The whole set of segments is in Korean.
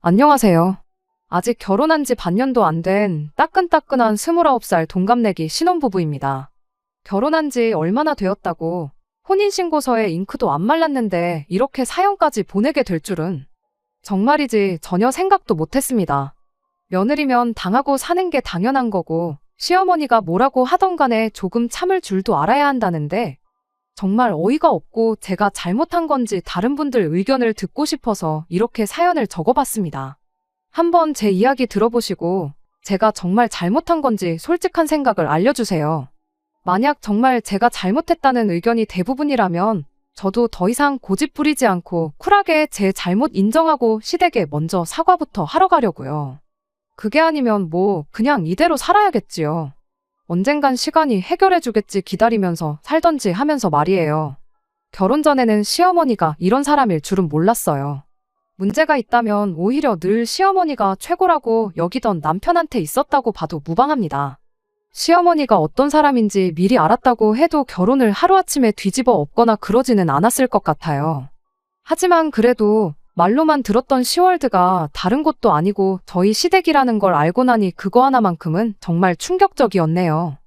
안녕하세요. 아직 결혼한 지 반년도 안 된 따끈따끈한 29살 동갑내기 신혼부부입니다. 결혼한 지 얼마나 되었다고 혼인신고서에 잉크도 안 말랐는데 이렇게 사연까지 보내게 될 줄은 정말이지 전혀 생각도 못했습니다. 며느리면 당하고 사는 게 당연한 거고 시어머니가 뭐라고 하던 간에 조금 참을 줄도 알아야 한다는데 정말 어이가 없고 제가 잘못한 건지 다른 분들 의견을 듣고 싶어서 이렇게 사연을 적어봤습니다. 한번 제 이야기 들어보시고 제가 정말 잘못한 건지 솔직한 생각을 알려주세요. 만약 정말 제가 잘못했다는 의견이 대부분이라면 저도 더 이상 고집 부리지 않고 쿨하게 제 잘못 인정하고 시댁에 먼저 사과부터 하러 가려고요. 그게 아니면 뭐 그냥 이대로 살아야겠지요. 언젠간 시간이 해결해주겠지 기다리면서 살던지 하면서 말이에요. 결혼 전에는 시어머니가 이런 사람일 줄은 몰랐어요. 문제가 있다면 오히려 늘 시어머니가 최고라고 여기던 남편한테 있었다고 봐도 무방합니다. 시어머니가 어떤 사람인지 미리 알았다고 해도 결혼을 하루아침에 뒤집어 엎거나 그러지는 않았을 것 같아요. 하지만 그래도 말로만 들었던 시월드가 다른 곳도 아니고 저희 시댁이라는 걸 알고 나니 그거 하나만큼은 정말 충격적이었네요.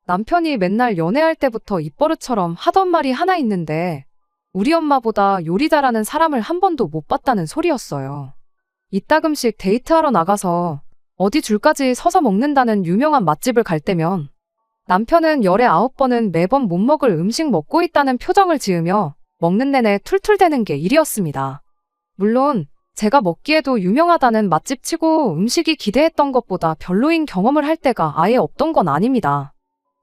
남편이 맨날 연애할 때부터 입버릇처럼 하던 말이 하나 있는데 우리 엄마보다 요리 잘하는 사람을 한 번도 못 봤다는 소리였어요. 이따금씩 데이트하러 나가서 어디 줄까지 서서 먹는다는 유명한 맛집을 갈 때면 남편은 열에 9번은 매번 못 먹을 음식 먹고 있다는 표정을 지으며 먹는 내내 툴툴대는 게 일이었습니다. 물론 제가 먹기에도 유명하다는 맛집 치고 음식이 기대했던 것보다 별로인 경험을 할 때가 아예 없던 건 아닙니다.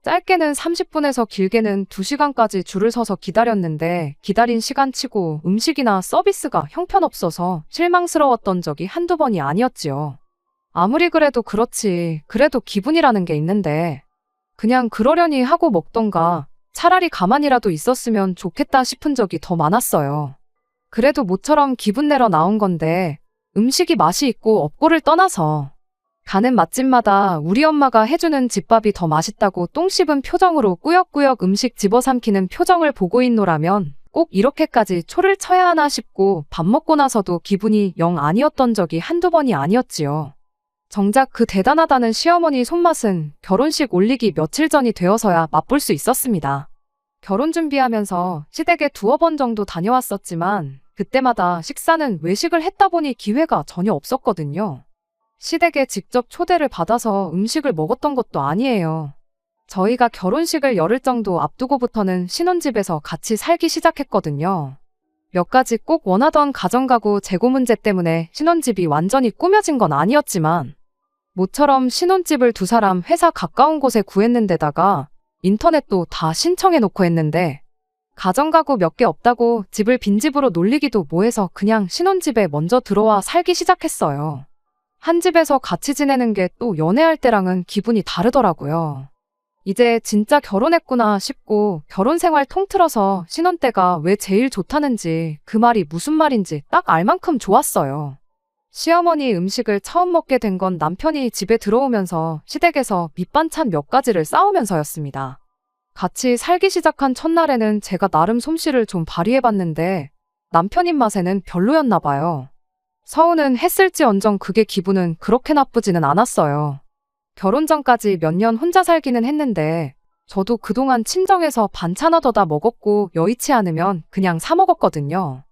짧게는 30분에서 길게는 2시간까지 줄을 서서 기다렸는데 기다린 시간 치고 음식이나 서비스가 형편없어서 실망스러웠던 적이 한두 번이 아니었지요. 아무리 그래도 그렇지 그래도 기분이라는 게 있는데 그냥 그러려니 하고 먹던가 차라리 가만히라도 있었으면 좋겠다 싶은 적이 더 많았어요. 그래도 모처럼 기분 내러 나온 건데 음식이 맛이 있고 없고를 떠나서 가는 맛집마다 우리 엄마가 해주는 집밥이 더 맛있다고 똥 씹은 표정으로 꾸역꾸역 음식 집어삼키는 표정을 보고 있노라면 꼭 이렇게까지 초를 쳐야 하나 싶고 밥 먹고 나서도 기분이 영 아니었던 적이 한두 번이 아니었지요. 정작 그 대단하다는 시어머니 손맛은 결혼식 올리기 며칠 전이 되어서야 맛볼 수 있었습니다. 결혼 준비하면서 시댁에 2번 정도 다녀왔었지만 그때마다 식사는 외식을 했다 보니 기회가 전혀 없었거든요. 시댁에 직접 초대를 받아서 음식을 먹었던 것도 아니에요. 저희가 결혼식을 열흘 정도 앞두고부터는 신혼집에서 같이 살기 시작했거든요. 몇 가지 꼭 원하던 가정가구 재고 문제 때문에 신혼집이 완전히 꾸며진 건 아니었지만 모처럼 신혼집을 2사람 회사 가까운 곳에 구했는데다가 인터넷도 다 신청해놓고 했는데 가정가구 몇 개 없다고 집을 빈집으로 놀리기도 뭐해서 그냥 신혼집에 먼저 들어와 살기 시작했어요. 한 집에서 같이 지내는 게 또 연애할 때랑은 기분이 다르더라고요. 이제 진짜 결혼했구나 싶고 결혼 생활 통틀어서 신혼 때가 왜 제일 좋다는지 그 말이 무슨 말인지 딱 알 만큼 좋았어요. 시어머니 음식을 처음 먹게 된 건 남편이 집에 들어오면서 시댁에서 밑반찬 몇 가지를 싸우면서였습니다. 같이 살기 시작한 첫날에는 제가 나름 솜씨를 좀 발휘해봤는데 남편 입맛에는 별로였나 봐요. 서운은 했을지언정 그게 기분은 그렇게 나쁘지는 않았어요. 결혼 전까지 몇 년 혼자 살기는 했는데 저도 그동안 친정에서 반찬 얻어다 먹었고 여의치 않으면 그냥 사 먹었거든요.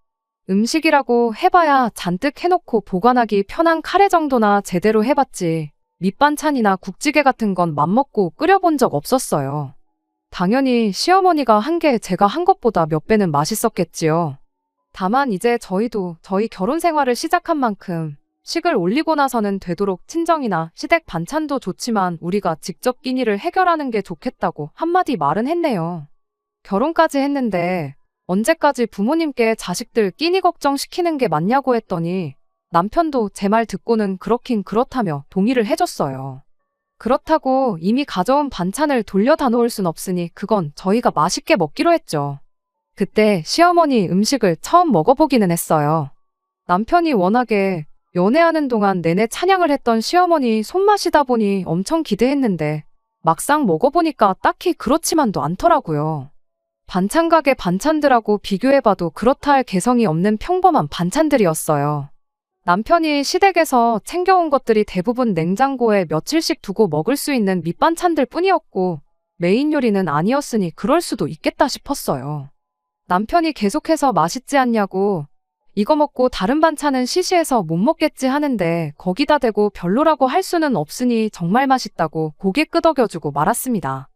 음식이라고 해봐야 잔뜩 해놓고 보관하기 편한 카레 정도나 제대로 해봤지 밑반찬이나 국찌개 같은 건 맘먹고 끓여본 적 없었어요. 당연히 시어머니가 한 게 제가 한 것보다 몇 배는 맛있었겠지요. 다만 이제 저희도 저희 결혼 생활을 시작한 만큼 식을 올리고 나서는 되도록 친정이나 시댁 반찬도 좋지만 우리가 직접 끼니를 해결하는 게 좋겠다고 한마디 말은 했네요. 결혼까지 했는데 언제까지 부모님께 자식들 끼니 걱정시키는 게 맞냐고 했더니 남편도 제 말 듣고는 그렇긴 그렇다며 동의를 해줬어요. 그렇다고 이미 가져온 반찬을 돌려다 놓을 순 없으니 그건 저희가 맛있게 먹기로 했죠. 그때 시어머니 음식을 처음 먹어보기는 했어요. 남편이 워낙에 연애하는 동안 내내 찬양을 했던 시어머니 손맛이다 보니 엄청 기대했는데 막상 먹어보니까 딱히 그렇지만도 않더라고요. 반찬 가게 반찬들하고 비교해봐도 그렇다 할 개성이 없는 평범한 반찬들이었어요. 남편이 시댁에서 챙겨온 것들이 대부분 냉장고에 며칠씩 두고 먹을 수 있는 밑반찬들 뿐이었고 메인 요리는 아니었으니 그럴 수도 있겠다 싶었어요. 남편이 계속해서 맛있지 않냐고 이거 먹고 다른 반찬은 시시해서 못 먹겠지 하는데 거기다 대고 별로라고 할 수는 없으니 정말 맛있다고 고개 끄덕여주고 말았습니다.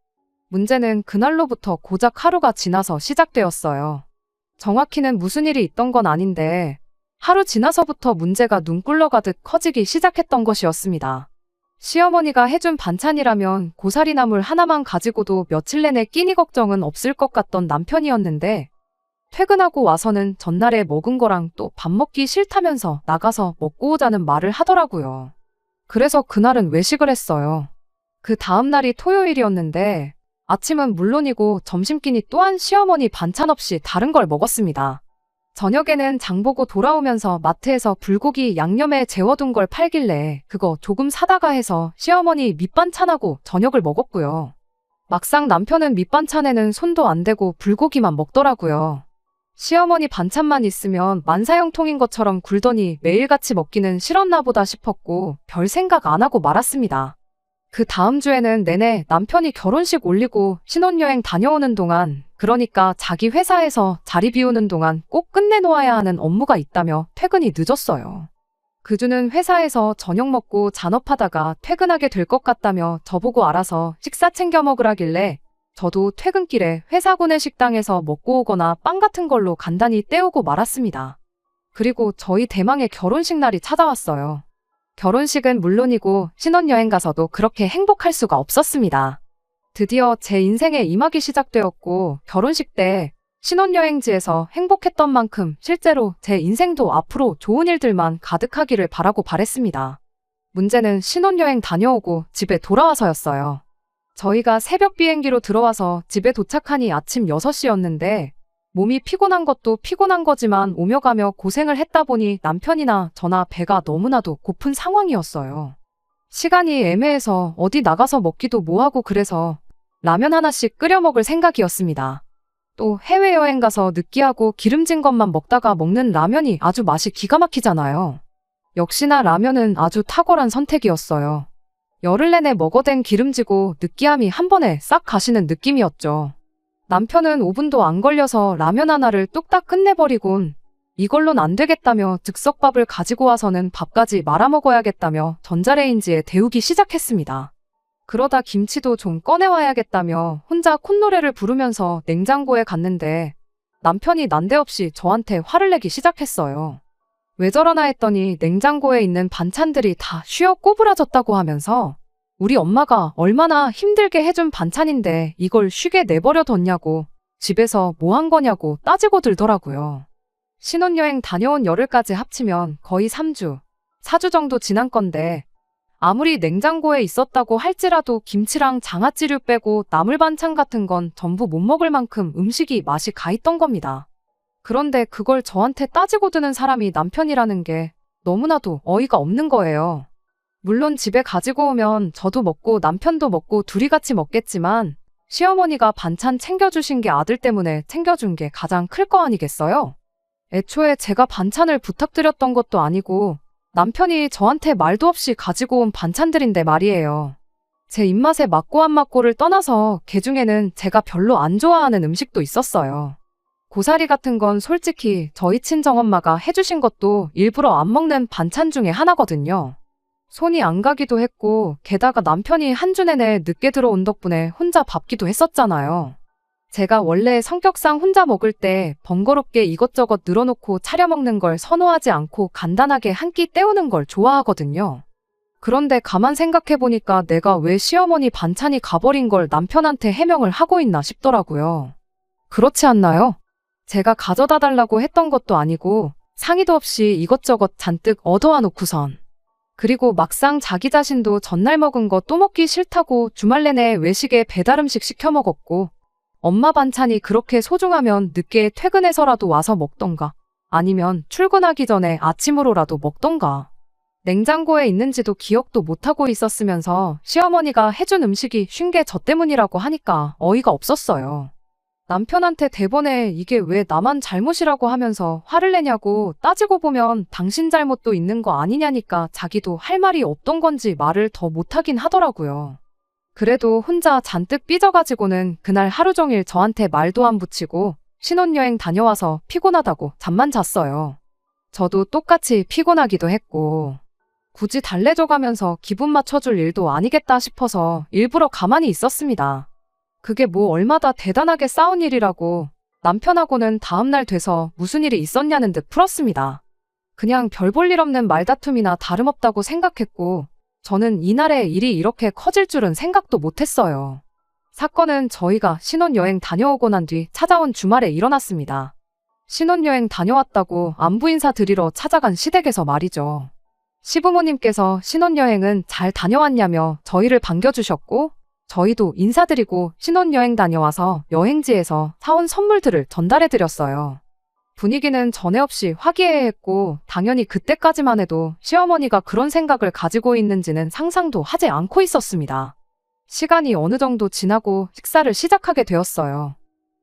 문제는 그날로부터 고작 하루가 지나서 시작되었어요. 정확히는 무슨 일이 있던 건 아닌데 하루 지나서부터 문제가 눈 꿀러가듯 커지기 시작했던 것이었습니다. 시어머니가 해준 반찬이라면 고사리나물 하나만 가지고도 며칠 내내 끼니 걱정은 없을 것 같던 남편이었는데 퇴근하고 와서는 전날에 먹은 거랑 또 밥 먹기 싫다면서 나가서 먹고 오자는 말을 하더라고요. 그래서 그날은 외식을 했어요. 그 다음 날이 토요일이었는데 아침은 물론이고 점심끼니 또한 시어머니 반찬 없이 다른 걸 먹었습니다. 저녁에는 장 보고 돌아오면서 마트에서 불고기 양념에 재워둔 걸 팔길래 그거 조금 사다가 해서 시어머니 밑반찬하고 저녁을 먹었고요. 막상 남편은 밑반찬에는 손도 안 대고 불고기만 먹더라고요. 시어머니 반찬만 있으면 만사형통인 것처럼 굴더니 매일같이 먹기는 싫었나 보다 싶었고 별 생각 안 하고 말았습니다. 그 다음 주에는 내내 남편이 결혼식 올리고 신혼여행 다녀오는 동안, 그러니까 자기 회사에서 자리 비우는 동안 꼭 끝내놓아야 하는 업무가 있다며 퇴근이 늦었어요. 그 주는 회사에서 저녁 먹고 잔업하다가 퇴근하게 될 것 같다며 저보고 알아서 식사 챙겨 먹으라길래 저도 퇴근길에 회사 구내식당에서 먹고 오거나 빵 같은 걸로 간단히 때우고 말았습니다. 그리고 저희 대망의 결혼식 날이 찾아왔어요. 결혼식은 물론이고 신혼여행 가서도 그렇게 행복할 수가 없었습니다. 드디어 제 인생의 이막이 시작되었고 결혼식 때 신혼여행지에서 행복했던 만큼 실제로 제 인생도 앞으로 좋은 일들만 가득하기를 바라고 바랬습니다. 문제는 신혼여행 다녀오고 집에 돌아와서였어요. 저희가 새벽 비행기로 들어와서 집에 도착하니 아침 6시였는데 몸이 피곤한 것도 피곤한 거지만 오며 가며 고생을 했다 보니 남편이나 저나 배가 너무나도 고픈 상황이었어요. 시간이 애매해서 어디 나가서 먹기도 뭐하고 그래서 라면 하나씩 끓여 먹을 생각이었습니다. 또 해외여행 가서 느끼하고 기름진 것만 먹다가 먹는 라면이 아주 맛이 기가 막히잖아요. 역시나 라면은 아주 탁월한 선택이었어요. 열흘 내내 먹어댄 기름지고 느끼함이 한 번에 싹 가시는 느낌이었죠. 남편은 5분도 안 걸려서 라면 하나를 뚝딱 끝내버리곤 이걸론 안 되겠다며 즉석밥을 가지고 와서는 밥까지 말아먹어야겠다며 전자레인지에 데우기 시작했습니다. 그러다 김치도 좀 꺼내와야겠다며 혼자 콧노래를 부르면서 냉장고에 갔는데 남편이 난데없이 저한테 화를 내기 시작했어요. 왜 저러나 했더니 냉장고에 있는 반찬들이 다 쉬어 꼬부라졌다고 하면서 우리 엄마가 얼마나 힘들게 해준 반찬인데 이걸 쉬게 내버려 뒀냐고 집에서 뭐 한 거냐고 따지고 들더라고요. 신혼여행 다녀온 열흘까지 합치면 거의 3주, 4주 정도 지난 건데 아무리 냉장고에 있었다고 할지라도 김치랑 장아찌류 빼고 나물 반찬 같은 건 전부 못 먹을 만큼 음식이 맛이 가있던 겁니다. 그런데 그걸 저한테 따지고 드는 사람이 남편이라는 게 너무나도 어이가 없는 거예요. 물론 집에 가지고 오면 저도 먹고 남편도 먹고 둘이 같이 먹겠지만 시어머니가 반찬 챙겨주신 게 아들 때문에 챙겨준 게 가장 클 거 아니겠어요? 애초에 제가 반찬을 부탁드렸던 것도 아니고 남편이 저한테 말도 없이 가지고 온 반찬들인데 말이에요. 제 입맛에 맞고 안 맞고를 떠나서 그 중에는 제가 별로 안 좋아하는 음식도 있었어요. 고사리 같은 건 솔직히 저희 친정엄마가 해주신 것도 일부러 안 먹는 반찬 중에 하나거든요. 손이 안 가기도 했고 게다가 남편이 한 주 내내 늦게 들어온 덕분에 혼자 밟기도 했었잖아요. 제가 원래 성격상 혼자 먹을 때 번거롭게 이것저것 늘어놓고 차려 먹는 걸 선호하지 않고 간단하게 한 끼 때우는 걸 좋아하거든요. 그런데 가만 생각해보니까 내가 왜 시어머니 반찬이 가버린 걸 남편한테 해명을 하고 있나 싶더라고요. 그렇지 않나요? 제가 가져다 달라고 했던 것도 아니고 상의도 없이 이것저것 잔뜩 얻어와 놓고선. 그리고 막상 자기 자신도 전날 먹은 거 또 먹기 싫다고 주말 내내 외식에 배달음식 시켜 먹었고 엄마 반찬이 그렇게 소중하면 늦게 퇴근해서라도 와서 먹던가 아니면 출근하기 전에 아침으로라도 먹던가 냉장고에 있는지도 기억도 못하고 있었으면서 시어머니가 해준 음식이 쉰 게 저 때문이라고 하니까 어이가 없었어요. 남편한테 대번에 이게 왜 나만 잘못이라고 하면서 화를 내냐고, 따지고 보면 당신 잘못도 있는 거 아니냐니까 자기도 할 말이 없던 건지 말을 더 못하긴 하더라고요. 그래도 혼자 잔뜩 삐져가지고는 그날 하루 종일 저한테 말도 안 붙이고 신혼여행 다녀와서 피곤하다고 잠만 잤어요. 저도 똑같이 피곤하기도 했고, 굳이 달래줘가면서 기분 맞춰줄 일도 아니겠다 싶어서 일부러 가만히 있었습니다. 그게 뭐 얼마나 대단하게 싸운 일이라고. 남편하고는 다음날 돼서 무슨 일이 있었냐는 듯 풀었습니다. 그냥 별 볼 일 없는 말다툼이나 다름없다고 생각했고, 저는 이날에 일이 이렇게 커질 줄은 생각도 못했어요. 사건은 저희가 신혼여행 다녀오고 난 뒤 찾아온 주말에 일어났습니다. 신혼여행 다녀왔다고 안부 인사 드리러 찾아간 시댁에서 말이죠. 시부모님께서 신혼여행은 잘 다녀왔냐며 저희를 반겨주셨고, 저희도 인사드리고 신혼여행 다녀와서 여행지에서 사온 선물들을 전달해드렸어요. 분위기는 전에 없이 화기애애했고, 당연히 그때까지만 해도 시어머니가 그런 생각을 가지고 있는지는 상상도 하지 않고 있었습니다. 시간이 어느 정도 지나고 식사를 시작하게 되었어요.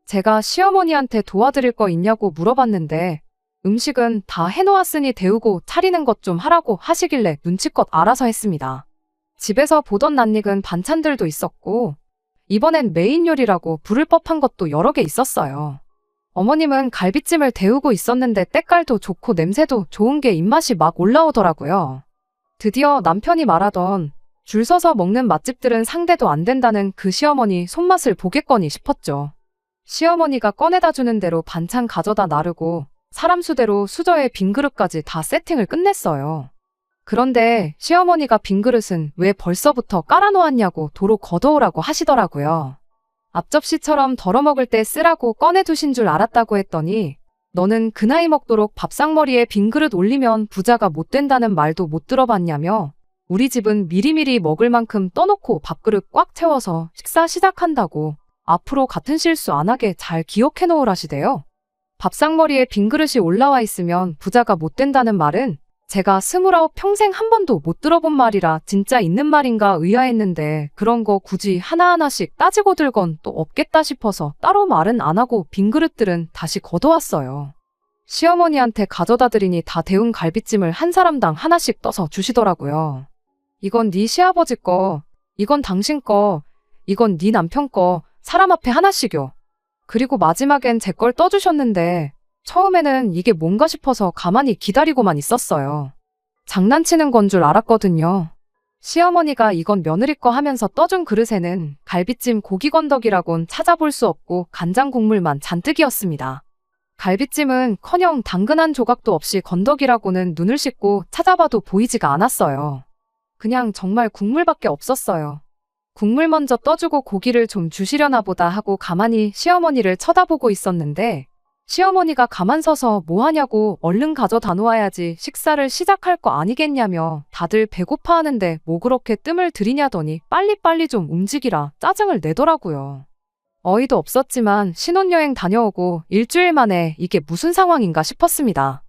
제가 시어머니한테 도와드릴 거 있냐고 물어봤는데, 음식은 다 해놓았으니 데우고 차리는 것 좀 하라고 하시길래 눈치껏 알아서 했습니다. 집에서 보던 낯익은 반찬들도 있었고, 이번엔 메인 요리라고 부를 법한 것도 여러 개 있었어요. 어머님은 갈비찜을 데우고 있었는데 때깔도 좋고 냄새도 좋은 게 입맛이 막 올라오더라고요. 드디어 남편이 말하던 줄 서서 먹는 맛집들은 상대도 안 된다는 그 시어머니 손맛을 보겠거니 싶었죠. 시어머니가 꺼내다 주는 대로 반찬 가져다 나르고 사람 수대로 수저에 빈 그릇까지 다 세팅을 끝냈어요. 그런데 시어머니가 빈 그릇은 왜 벌써부터 깔아놓았냐고 도로 걷어오라고 하시더라고요. 앞접시처럼 덜어먹을 때 쓰라고 꺼내두신 줄 알았다고 했더니, 너는 그 나이 먹도록 밥상머리에 빈 그릇 올리면 부자가 못 된다는 말도 못 들어봤냐며, 우리 집은 미리미리 먹을 만큼 떠놓고 밥그릇 꽉 채워서 식사 시작한다고 앞으로 같은 실수 안 하게 잘 기억해 놓으라시대요. 밥상머리에 빈 그릇이 올라와 있으면 부자가 못 된다는 말은 제가 29 평생 한 번도 못 들어본 말이라 진짜 있는 말인가 의아했는데, 그런 거 굳이 하나하나씩 따지고 들 건 또 없겠다 싶어서 따로 말은 안 하고 빈 그릇들은 다시 걷어왔어요. 시어머니한테 가져다 드리니 다 데운 갈비찜을 한 사람당 하나씩 떠서 주시더라고요. 이건 네 시아버지 거, 이건 당신 거, 이건 네 남편 거, 사람 앞에 하나씩요. 그리고 마지막엔 제 걸 떠주셨는데, 처음에는 이게 뭔가 싶어서 가만히 기다리고만 있었어요. 장난치는 건 줄 알았거든요. 시어머니가 이건 며느리 거 하면서 떠준 그릇에는 갈비찜 고기 건더기라곤 찾아볼 수 없고 간장 국물만 잔뜩이었습니다. 갈비찜은커녕 당근 한 조각도 없이 건더기라고는 눈을 씻고 찾아봐도 보이지가 않았어요. 그냥 정말 국물밖에 없었어요. 국물 먼저 떠주고 고기를 좀 주시려나 보다 하고 가만히 시어머니를 쳐다보고 있었는데, 시어머니가 가만 서서 뭐 하냐고 얼른 가져다 놓아야지 식사를 시작할 거 아니겠냐며 다들 배고파하는데 뭐 그렇게 뜸을 들이냐더니 빨리빨리 좀 움직이라 짜증을 내더라고요. 어이도 없었지만 신혼여행 다녀오고 일주일 만에 이게 무슨 상황인가 싶었습니다.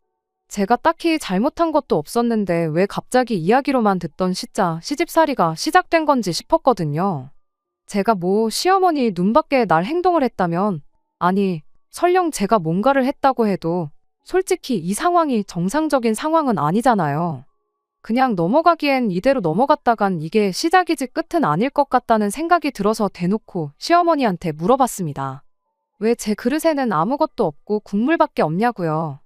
제가 딱히 잘못한 것도 없었는데 왜 갑자기 이야기로만 듣던 시자 시집살이가 시작된 건지 싶었거든요. 제가 뭐 시어머니 눈밖에 날 행동을 했다면, 아니 설령 제가 뭔가를 했다고 해도 솔직히 이 상황이 정상적인 상황은 아니잖아요. 그냥 넘어가기엔 이대로 넘어갔다간 이게 시작이지 끝은 아닐 것 같다는 생각이 들어서 대놓고 시어머니한테 물어봤습니다. 왜 제 그릇에는 아무것도 없고 국물밖에 없냐고요.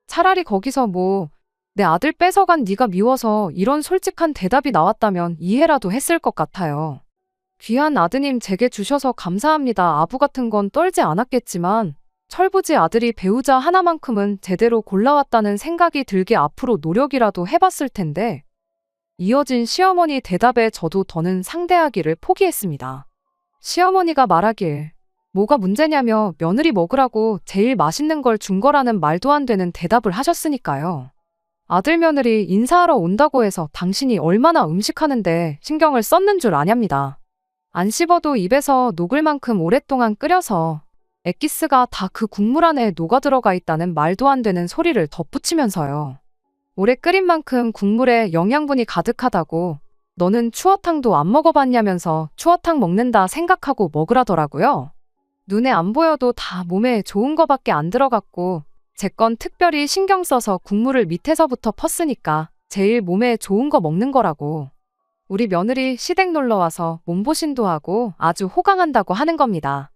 차라리 거기서 뭐 내 아들 뺏어간 네가 미워서 이런 솔직한 대답이 나왔다면 이해라도 했을 것 같아요. 귀한 아드님 제게 주셔서 감사합니다. 아부 같은 건 떨지 않았겠지만 철부지 아들이 배우자 하나만큼은 제대로 골라왔다는 생각이 들게 앞으로 노력이라도 해봤을 텐데, 이어진 시어머니 대답에 저도 더는 상대하기를 포기했습니다. 시어머니가 말하길 뭐가 문제냐며 며느리 먹으라고 제일 맛있는 걸 준 거라는 말도 안 되는 대답을 하셨으니까요. 아들 며느리 인사하러 온다고 해서 당신이 얼마나 음식하는데 신경을 썼는 줄 아냐입니다. 안 씹어도 입에서 녹을 만큼 오랫동안 끓여서 엑기스가 다 그 국물 안에 녹아 들어가 있다는 말도 안 되는 소리를 덧붙이면서요. 오래 끓인 만큼 국물에 영양분이 가득하다고, 너는 추어탕도 안 먹어봤냐면서 추어탕 먹는다 생각하고 먹으라더라고요. 눈에 안 보여도 다 몸에 좋은 거밖에 안 들어갔고 제 건 특별히 신경 써서 국물을 밑에서부터 펐으니까 제일 몸에 좋은 거 먹는 거라고. 우리 며느리 시댁 놀러 와서 몸보신도 하고 아주 호강한다고 하는 겁니다.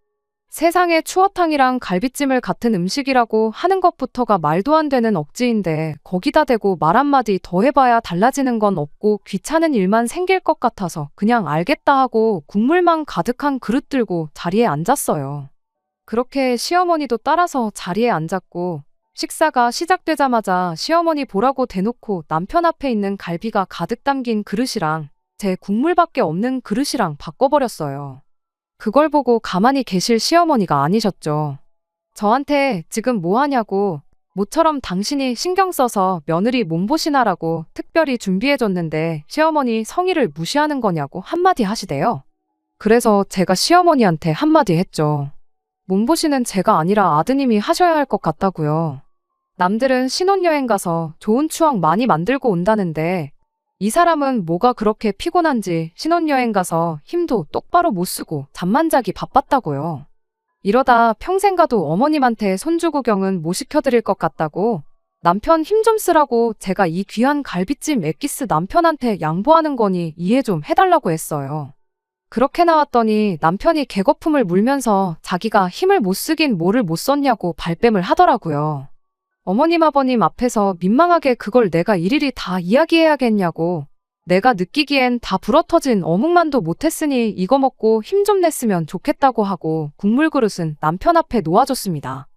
세상에 추어탕이랑 갈비찜을 같은 음식이라고 하는 것부터가 말도 안 되는 억지인데 거기다 대고 말 한마디 더 해봐야 달라지는 건 없고 귀찮은 일만 생길 것 같아서 그냥 알겠다 하고 국물만 가득한 그릇 들고 자리에 앉았어요. 그렇게 시어머니도 따라서 자리에 앉았고 식사가 시작되자마자 시어머니 보라고 대놓고 남편 앞에 있는 갈비가 가득 담긴 그릇이랑 제 국물밖에 없는 그릇이랑 바꿔버렸어요. 그걸 보고 가만히 계실 시어머니가 아니셨죠. 저한테 지금 뭐 하냐고, 모처럼 당신이 신경 써서 며느리 몸보신하라고 특별히 준비해줬는데 시어머니 성의를 무시하는 거냐고 한마디 하시대요. 그래서 제가 시어머니한테 한마디 했죠. 몸보신은 제가 아니라 아드님이 하셔야 할 것 같다고요. 남들은 신혼여행 가서 좋은 추억 많이 만들고 온다는데 이 사람은 뭐가 그렇게 피곤한지 신혼여행 가서 힘도 똑바로 못 쓰고 잠만 자기 바빴다고요. 이러다 평생 가도 어머님한테 손주 구경은 못 시켜드릴 것 같다고 남편 힘 좀 쓰라고 제가 이 귀한 갈비찜 엑기스 남편한테 양보하는 거니 이해 좀 해달라고 했어요. 그렇게 나왔더니 남편이 개거품을 물면서 자기가 힘을 못 쓰긴 뭐를 못 썼냐고 발뺌을 하더라고요. 어머님 아버님 앞에서 민망하게 그걸 내가 일일이 다 이야기해야겠냐고, 내가 느끼기엔 다 불어터진 어묵만도 못했으니 이거 먹고 힘 좀 냈으면 좋겠다고 하고 국물 그릇은 남편 앞에 놓아줬습니다.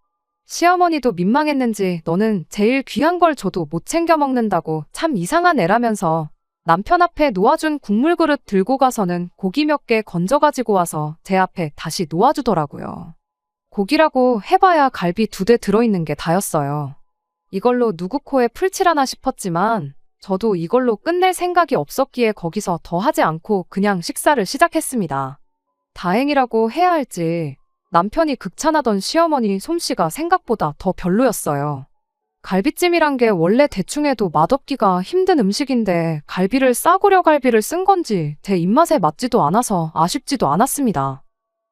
시어머니도 민망했는지 너는 제일 귀한 걸 줘도 못 챙겨 먹는다고 참 이상한 애라면서 남편 앞에 놓아준 국물 그릇 들고 가서는 고기 몇 개 건져가지고 와서 제 앞에 다시 놓아주더라고요. 고기라고 해봐야 갈비 2대 들어있는 게 다였어요. 이걸로 누구 코에 풀칠하나 싶었지만 저도 이걸로 끝낼 생각이 없었기에 거기서 더 하지 않고 그냥 식사를 시작했습니다. 다행이라고 해야 할지 남편이 극찬하던 시어머니 솜씨가 생각보다 더 별로였어요. 갈비찜이란 게 원래 대충 해도 맛없기가 힘든 음식인데 갈비를 싸구려 갈비를 쓴 건지 제 입맛에 맞지도 않아서 아쉽지도 않았습니다.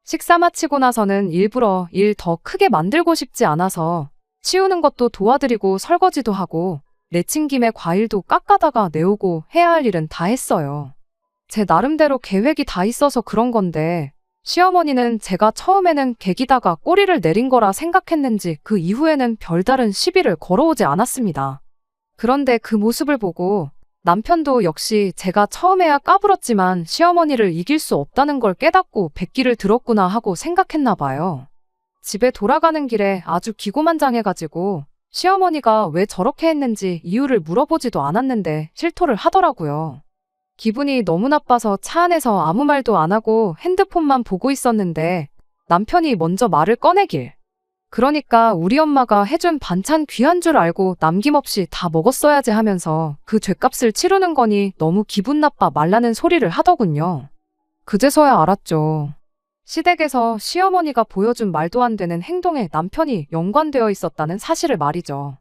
식사 마치고 나서는 일부러 일 더 크게 만들고 싶지 않아서 치우는 것도 도와드리고 설거지도 하고 내친김에 과일도 깎아다가 내오고 해야 할 일은 다 했어요. 제 나름대로 계획이 다 있어서 그런 건데 시어머니는 제가 처음에는 개기다가 꼬리를 내린 거라 생각했는지 그 이후에는 별다른 시비를 걸어오지 않았습니다. 그런데 그 모습을 보고 남편도 역시 제가 처음에야 까불었지만 시어머니를 이길 수 없다는 걸 깨닫고 백기를 들었구나 하고 생각했나 봐요. 집에 돌아가는 길에 아주 기고만장해가지고 시어머니가 왜 저렇게 했는지 이유를 물어보지도 않았는데 실토를 하더라고요. 기분이 너무 나빠서 차 안에서 아무 말도 안 하고 핸드폰만 보고 있었는데 남편이 먼저 말을 꺼내길. 그러니까 우리 엄마가 해준 반찬 귀한 줄 알고 남김없이 다 먹었어야지 하면서 그 죗값을 치르는 거니 너무 기분 나빠 말라는 소리를 하더군요. 그제서야 알았죠. 시댁에서 시어머니가 보여준 말도 안 되는 행동에 남편이 연관되어 있었다는 사실을 말이죠.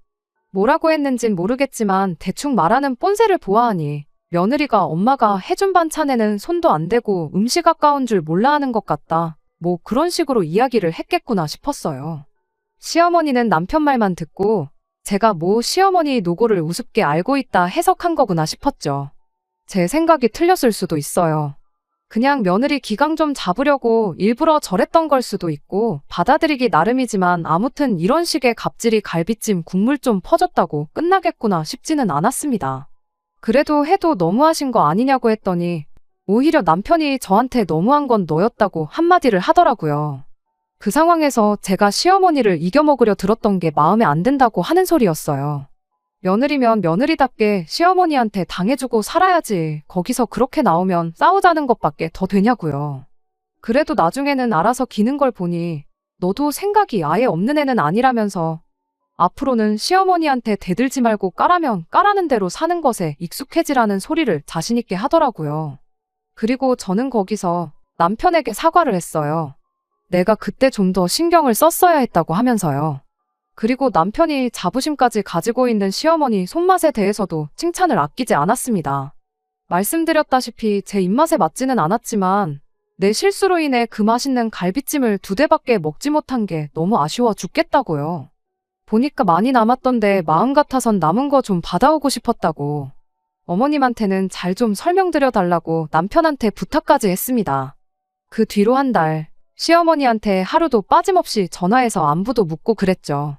뭐라고 했는진 모르겠지만 대충 말하는 뽐새를 보아하니 며느리가 엄마가 해준 반찬에는 손도 안 대고 음식 아까운 줄 몰라 하는 것 같다. 뭐 그런 식으로 이야기를 했겠구나 싶었어요. 시어머니는 남편 말만 듣고 제가 뭐 시어머니 노고를 우습게 알고 있다 해석한 거구나 싶었죠. 제 생각이 틀렸을 수도 있어요. 그냥 며느리 기강 좀 잡으려고 일부러 저랬던 걸 수도 있고 받아들이기 나름이지만 아무튼 이런 식의 갑질이 갈비찜 국물 좀 퍼졌다고 끝나겠구나 싶지는 않았습니다. 그래도 해도 너무하신 거 아니냐고 했더니 오히려 남편이 저한테 너무한 건 너였다고 한마디를 하더라고요. 그 상황에서 제가 시어머니를 이겨먹으려 들었던 게 마음에 안 든다고 하는 소리였어요. 며느리면 며느리답게 시어머니한테 당해주고 살아야지 거기서 그렇게 나오면 싸우자는 것밖에 더 되냐고요. 그래도 나중에는 알아서 기는 걸 보니 너도 생각이 아예 없는 애는 아니라면서 앞으로는 시어머니한테 대들지 말고 까라면 까라는 대로 사는 것에 익숙해지라는 소리를 자신있게 하더라고요. 그리고 저는 거기서 남편에게 사과를 했어요. 내가 그때 좀 더 신경을 썼어야 했다고 하면서요. 그리고 남편이 자부심까지 가지고 있는 시어머니 손맛에 대해서도 칭찬을 아끼지 않았습니다. 말씀드렸다시피 제 입맛에 맞지는 않았지만 내 실수로 인해 그 맛있는 갈비찜을 2대밖에 먹지 못한 게 너무 아쉬워 죽겠다고요. 보니까 많이 남았던데 마음 같아선 남은 거 좀 받아오고 싶었다고. 어머님한테는 잘 좀 설명드려 달라고 남편한테 부탁까지 했습니다. 그 뒤로 한 달, 시어머니한테 하루도 빠짐없이 전화해서 안부도 묻고 그랬죠.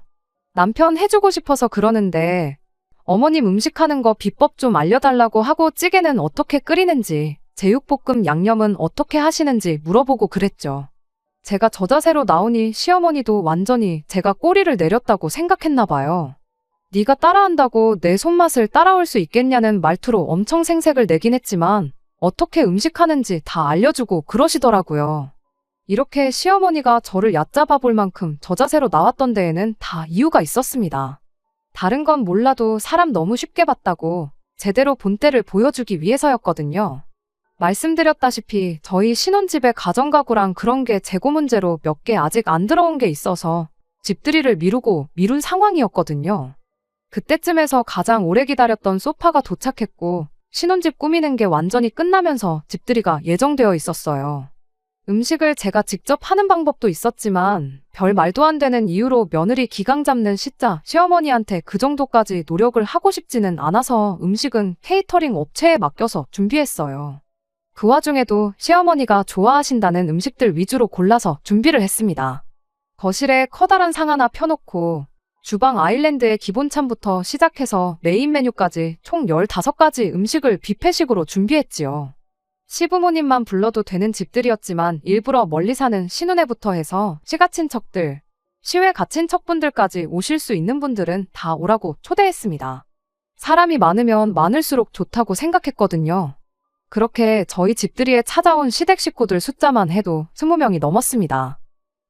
남편 해주고 싶어서 그러는데 어머님 음식하는 거 비법 좀 알려달라고 하고 찌개는 어떻게 끓이는지, 제육볶음 양념은 어떻게 하시는지 물어보고 그랬죠. 제가 저 자세로 나오니 시어머니도 완전히 제가 꼬리를 내렸다고 생각했나 봐요. 네가 따라한다고 내 손맛을 따라올 수 있겠냐는 말투로 엄청 생색을 내긴 했지만 어떻게 음식하는지 다 알려주고 그러시더라고요. 이렇게 시어머니가 저를 얕잡아 볼 만큼 저 자세로 나왔던 데에는 다 이유가 있었습니다. 다른 건 몰라도 사람 너무 쉽게 봤다고 제대로 본때를 보여주기 위해서였거든요. 말씀드렸다시피 저희 신혼집에 가정가구랑 그런 게 재고 문제로 몇 개 아직 안 들어온 게 있어서 집들이를 미룬 상황이었거든요. 그때쯤에서 가장 오래 기다렸던 소파가 도착했고 신혼집 꾸미는 게 완전히 끝나면서 집들이가 예정되어 있었어요. 음식을 제가 직접 하는 방법도 있었지만 별 말도 안 되는 이유로 며느리 기강 잡는 시어머니한테 그 정도까지 노력을 하고 싶지는 않아서 음식은 케이터링 업체에 맡겨서 준비했어요. 그 와중에도 시어머니가 좋아하신다는 음식들 위주로 골라서 준비를 했습니다. 거실에 커다란 상 하나 펴놓고 주방 아일랜드의 기본찬부터 시작해서 메인 메뉴까지 총 15가지 음식을 뷔페식으로 준비했지요. 시부모님만 불러도 되는 집들이었지만 일부러 멀리 사는 신혼애부터 해서 시가친척들, 시외 가친척분들까지 오실 수 있는 분들은 다 오라고 초대했습니다. 사람이 많으면 많을수록 좋다고 생각했거든요. 그렇게 저희 집들이에 찾아온 시댁 식구들 숫자만 해도 20명이 넘었습니다.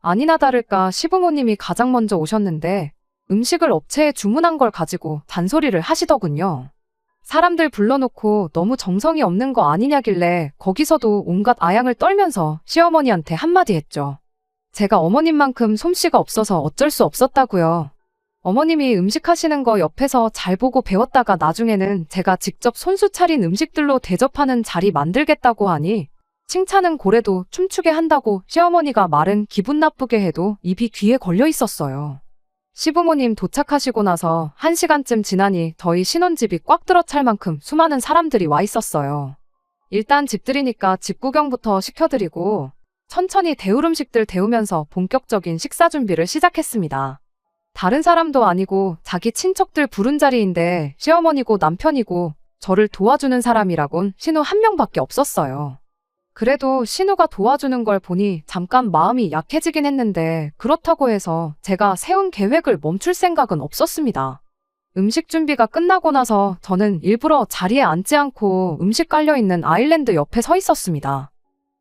아니나 다를까 시부모님이 가장 먼저 오셨는데 음식을 업체에 주문한 걸 가지고 잔소리를 하시더군요. 사람들 불러놓고 너무 정성이 없는 거 아니냐길래 거기서도 온갖 아양을 떨면서 시어머니한테 한마디 했죠. 제가 어머님만큼 솜씨가 없어서 어쩔 수 없었다고요. 어머님이 음식하시는 거 옆에서 잘 보고 배웠다가 나중에는 제가 직접 손수 차린 음식들로 대접하는 자리 만들겠다고 하니 칭찬은 고래도 춤추게 한다고 시어머니가 말은 기분 나쁘게 해도 입이 귀에 걸려 있었어요. 시부모님 도착하시고 나서 1시간쯤 지나니 저희 신혼집이 꽉 들어찰 만큼 수많은 사람들이 와 있었어요. 일단 집들이니까 집 구경부터 시켜드리고 천천히 데울 음식들 데우면서 본격적인 식사 준비를 시작했습니다. 다른 사람도 아니고 자기 친척들 부른 자리인데 시어머니고 남편이고 저를 도와주는 사람이라곤 신우 한 명밖에 없었어요. 그래도 신우가 도와주는 걸 보니 잠깐 마음이 약해지긴 했는데 그렇다고 해서 제가 세운 계획을 멈출 생각은 없었습니다. 음식 준비가 끝나고 나서 저는 일부러 자리에 앉지 않고 음식 깔려있는 아일랜드 옆에 서 있었습니다.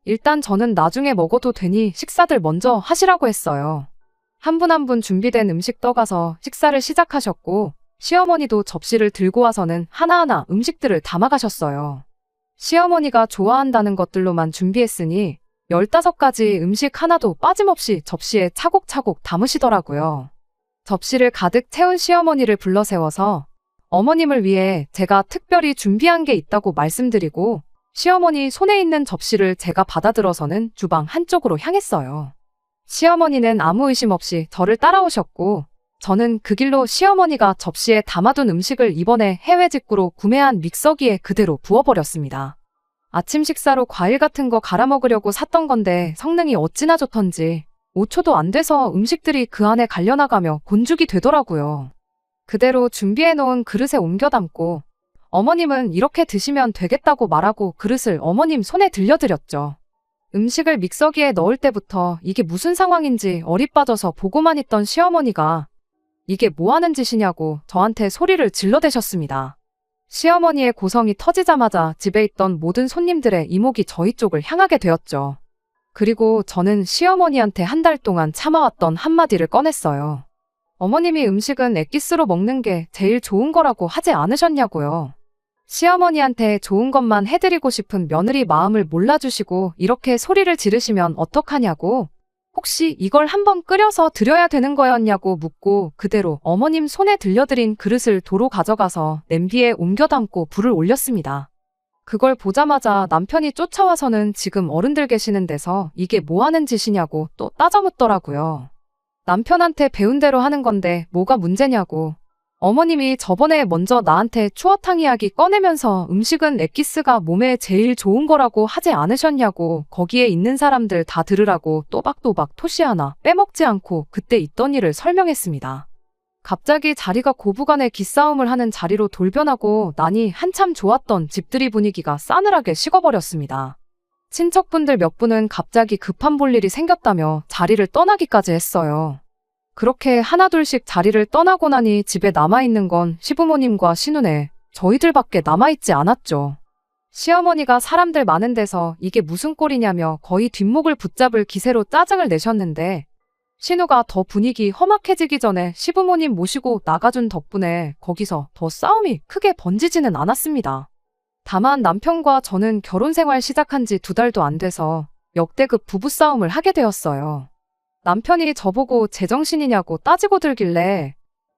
일단 저는 나중에 먹어도 되니 식사들 먼저 하시라고 했어요. 한 분 한 분 준비된 음식 떠가서 식사를 시작하셨고 시어머니도 접시를 들고 와서는 하나하나 음식들을 담아가셨어요. 시어머니가 좋아한다는 것들로만 준비했으니 15가지 음식 하나도 빠짐없이 접시에 차곡차곡 담으시더라고요. 접시를 가득 채운 시어머니를 불러 세워서 어머님을 위해 제가 특별히 준비한 게 있다고 말씀드리고 시어머니 손에 있는 접시를 제가 받아들어서는 주방 한쪽으로 향했어요. 시어머니는 아무 의심 없이 저를 따라오셨고 저는 그 길로 시어머니가 접시에 담아둔 음식을 이번에 해외 직구로 구매한 믹서기에 그대로 부어버렸습니다. 아침 식사로 과일 같은 거 갈아 먹으려고 샀던 건데 성능이 어찌나 좋던지 5초도 안 돼서 음식들이 그 안에 갈려나가며 곤죽이 되더라고요. 그대로 준비해놓은 그릇에 옮겨 담고 어머님은 이렇게 드시면 되겠다고 말하고 그릇을 어머님 손에 들려드렸죠. 음식을 믹서기에 넣을 때부터 이게 무슨 상황인지 어리 빠져서 보고만 있던 시어머니가 이게 뭐 하는 짓이냐고 저한테 소리를 질러대셨습니다. 시어머니의 고성이 터지자마자 집에 있던 모든 손님들의 이목이 저희 쪽을 향하게 되었죠. 그리고 저는 시어머니한테 한 달 동안 참아왔던 한마디를 꺼냈어요. 어머님이 음식은 엑기스로 먹는 게 제일 좋은 거라고 하지 않으셨냐고요. 시어머니한테 좋은 것만 해드리고 싶은 며느리 마음을 몰라주시고 이렇게 소리를 지르시면 어떡하냐고, 혹시 이걸 한번 끓여서 드려야 되는 거였냐고 묻고 그대로 어머님 손에 들려드린 그릇을 도로 가져가서 냄비에 옮겨 담고 불을 올렸습니다. 그걸 보자마자 남편이 쫓아와서는 지금 어른들 계시는 데서 이게 뭐 하는 짓이냐고 또 따져묻더라고요. 남편한테 배운 대로 하는 건데 뭐가 문제냐고. 어머님이 저번에 먼저 나한테 추어탕 이야기 꺼내면서 음식은 엑기스가 몸에 제일 좋은 거라고 하지 않으셨냐고 거기에 있는 사람들 다 들으라고 또박또박 토시 하나 빼먹지 않고 그때 있던 일을 설명했습니다. 갑자기 자리가 고부간에 기싸움을 하는 자리로 돌변하고 나니 한참 좋았던 집들이 분위기가 싸늘하게 식어버렸습니다. 친척분들 몇 분은 갑자기 급한 볼일이 생겼다며 자리를 떠나기까지 했어요. 그렇게 하나둘씩 자리를 떠나고 나니 집에 남아있는 건 시부모님과 시누네, 저희들밖에 남아있지 않았죠. 시어머니가 사람들 많은 데서 이게 무슨 꼴이냐며 거의 뒷목을 붙잡을 기세로 짜증을 내셨는데 신우가 더 분위기 험악해지기 전에 시부모님 모시고 나가준 덕분에 거기서 더 싸움이 크게 번지지는 않았습니다. 다만 남편과 저는 결혼 생활 시작한 지 2달도 안 돼서 역대급 부부싸움을 하게 되었어요. 남편이 저보고 제정신이냐고 따지고 들길래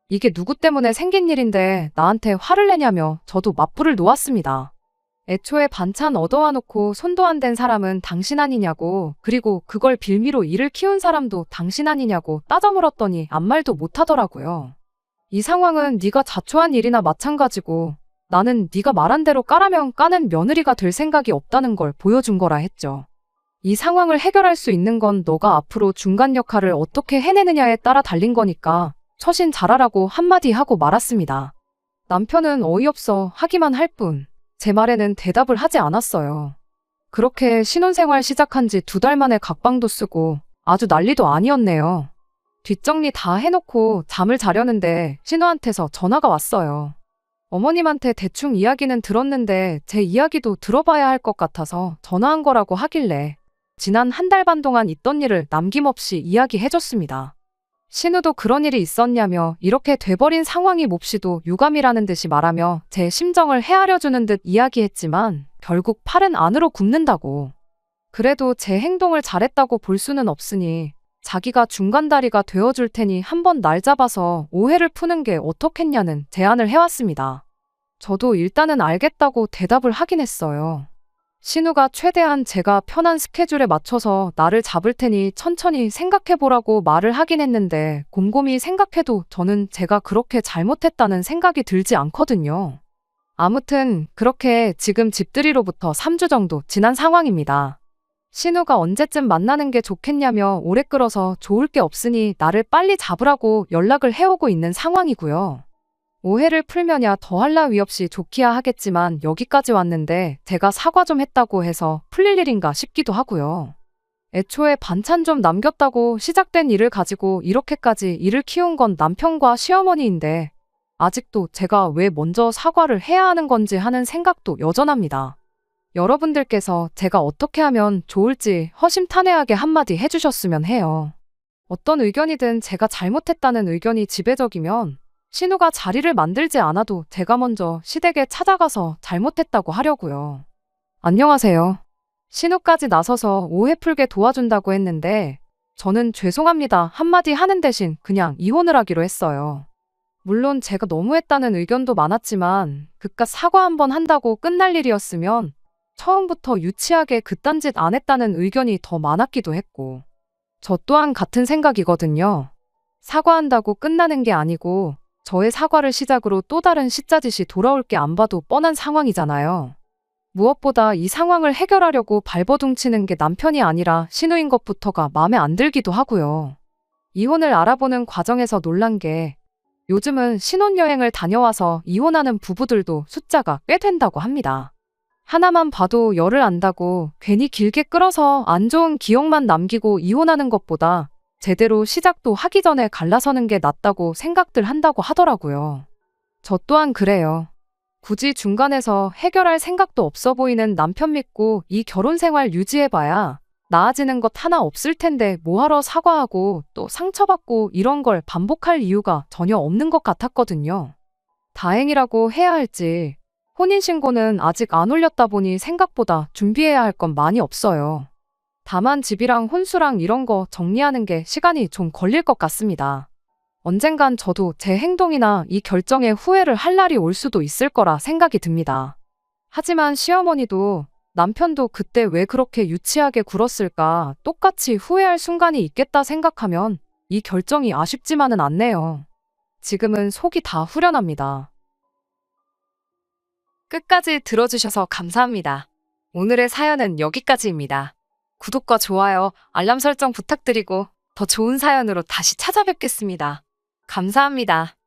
이게 누구 때문에 생긴 일인데 나한테 화를 내냐며 저도 맞불을 놓았습니다. 애초에 반찬 얻어와 놓고 손도 안 댄 사람은 당신 아니냐고 그리고 그걸 빌미로 일을 키운 사람도 당신 아니냐고 따져 물었더니 아무 말도 못하더라고요. 이 상황은 네가 자초한 일이나 마찬가지고 나는 네가 말한 대로 까라면 까는 며느리가 될 생각이 없다는 걸 보여준 거라 했죠. 이 상황을 해결할 수 있는 건 너가 앞으로 중간 역할을 어떻게 해내느냐에 따라 달린 거니까 처신 잘하라고 한마디 하고 말았습니다. 남편은 어이없어 하기만 할 뿐 제 말에는 대답을 하지 않았어요. 그렇게 신혼생활 시작한 지 2달 만에 각방도 쓰고 아주 난리도 아니었네요. 뒷정리 다 해놓고 잠을 자려는데 신우한테서 전화가 왔어요. 어머님한테 대충 이야기는 들었는데 제 이야기도 들어봐야 할 것 같아서 전화한 거라고 하길래 지난 1달 반 동안 있던 일을 남김없이 이야기해줬습니다. 신우도 그런 일이 있었냐며 이렇게 돼버린 상황이 몹시도 유감이라는 듯이 말하며 제 심정을 헤아려주는 듯 이야기했지만 결국 팔은 안으로 굽는다고. 그래도 제 행동을 잘했다고 볼 수는 없으니 자기가 중간다리가 되어줄 테니 한번 날 잡아서 오해를 푸는 게 어떻겠냐는 제안을 해왔습니다. 저도 일단은 알겠다고 대답을 하긴 했어요. 신우가 최대한 제가 편한 스케줄에 맞춰서 나를 잡을 테니 천천히 생각해보라고 말을 하긴 했는데 곰곰이 생각해도 저는 제가 그렇게 잘못했다는 생각이 들지 않거든요. 아무튼 그렇게 지금 집들이로부터 3주 정도 지난 상황입니다. 신우가 언제쯤 만나는 게 좋겠냐며 오래 끌어서 좋을 게 없으니 나를 빨리 잡으라고 연락을 해오고 있는 상황이고요. 오해를 풀면야 더할 나위 없이 좋기야 하겠지만 여기까지 왔는데 제가 사과 좀 했다고 해서 풀릴 일인가 싶기도 하고요. 애초에 반찬 좀 남겼다고 시작된 일을 가지고 이렇게까지 일을 키운 건 남편과 시어머니인데 아직도 제가 왜 먼저 사과를 해야 하는 건지 하는 생각도 여전합니다. 여러분들께서 제가 어떻게 하면 좋을지 허심탄회하게 한마디 해주셨으면 해요. 어떤 의견이든 제가 잘못했다는 의견이 지배적이면 신우가 자리를 만들지 않아도 제가 먼저 시댁에 찾아가서 잘못했다고 하려고요. 안녕하세요. 신우까지 나서서 오해 풀게 도와준다고 했는데 저는 죄송합니다 한마디 하는 대신 그냥 이혼을 하기로 했어요. 물론 제가 너무했다는 의견도 많았지만 그깟 사과 한번 한다고 끝날 일이었으면 처음부터 유치하게 그딴 짓 안 했다는 의견이 더 많았기도 했고 저 또한 같은 생각이거든요. 사과한다고 끝나는 게 아니고 저의 사과를 시작으로 또 다른 시짜짓이 돌아올 게 안 봐도 뻔한 상황이잖아요. 무엇보다 이 상황을 해결하려고 발버둥치는 게 남편이 아니라 신우인 것부터가 마음에 안 들기도 하고요. 이혼을 알아보는 과정에서 놀란 게 요즘은 신혼여행을 다녀와서 이혼하는 부부들도 숫자가 꽤 된다고 합니다. 하나만 봐도 열을 안다고 괜히 길게 끌어서 안 좋은 기억만 남기고 이혼하는 것보다 제대로 시작도 하기 전에 갈라서는 게 낫다고 생각들 한다고 하더라고요. 저 또한 그래요. 굳이 중간에서 해결할 생각도 없어 보이는 남편 믿고 이 결혼 생활 유지해봐야 나아지는 것 하나 없을 텐데 뭐하러 사과하고 또 상처받고 이런 걸 반복할 이유가 전혀 없는 것 같았거든요. 다행이라고 해야 할지 혼인신고는 아직 안 올렸다 보니 생각보다 준비해야 할 건 많이 없어요. 다만 집이랑 혼수랑 이런 거 정리하는 게 시간이 좀 걸릴 것 같습니다. 언젠간 저도 제 행동이나 이 결정에 후회를 할 날이 올 수도 있을 거라 생각이 듭니다. 하지만 시어머니도 남편도 그때 왜 그렇게 유치하게 굴었을까 똑같이 후회할 순간이 있겠다 생각하면 이 결정이 아쉽지만은 않네요. 지금은 속이 다 후련합니다. 끝까지 들어주셔서 감사합니다. 오늘의 사연은 여기까지입니다. 구독과 좋아요, 알람 설정 부탁드리고 더 좋은 사연으로 다시 찾아뵙겠습니다. 감사합니다.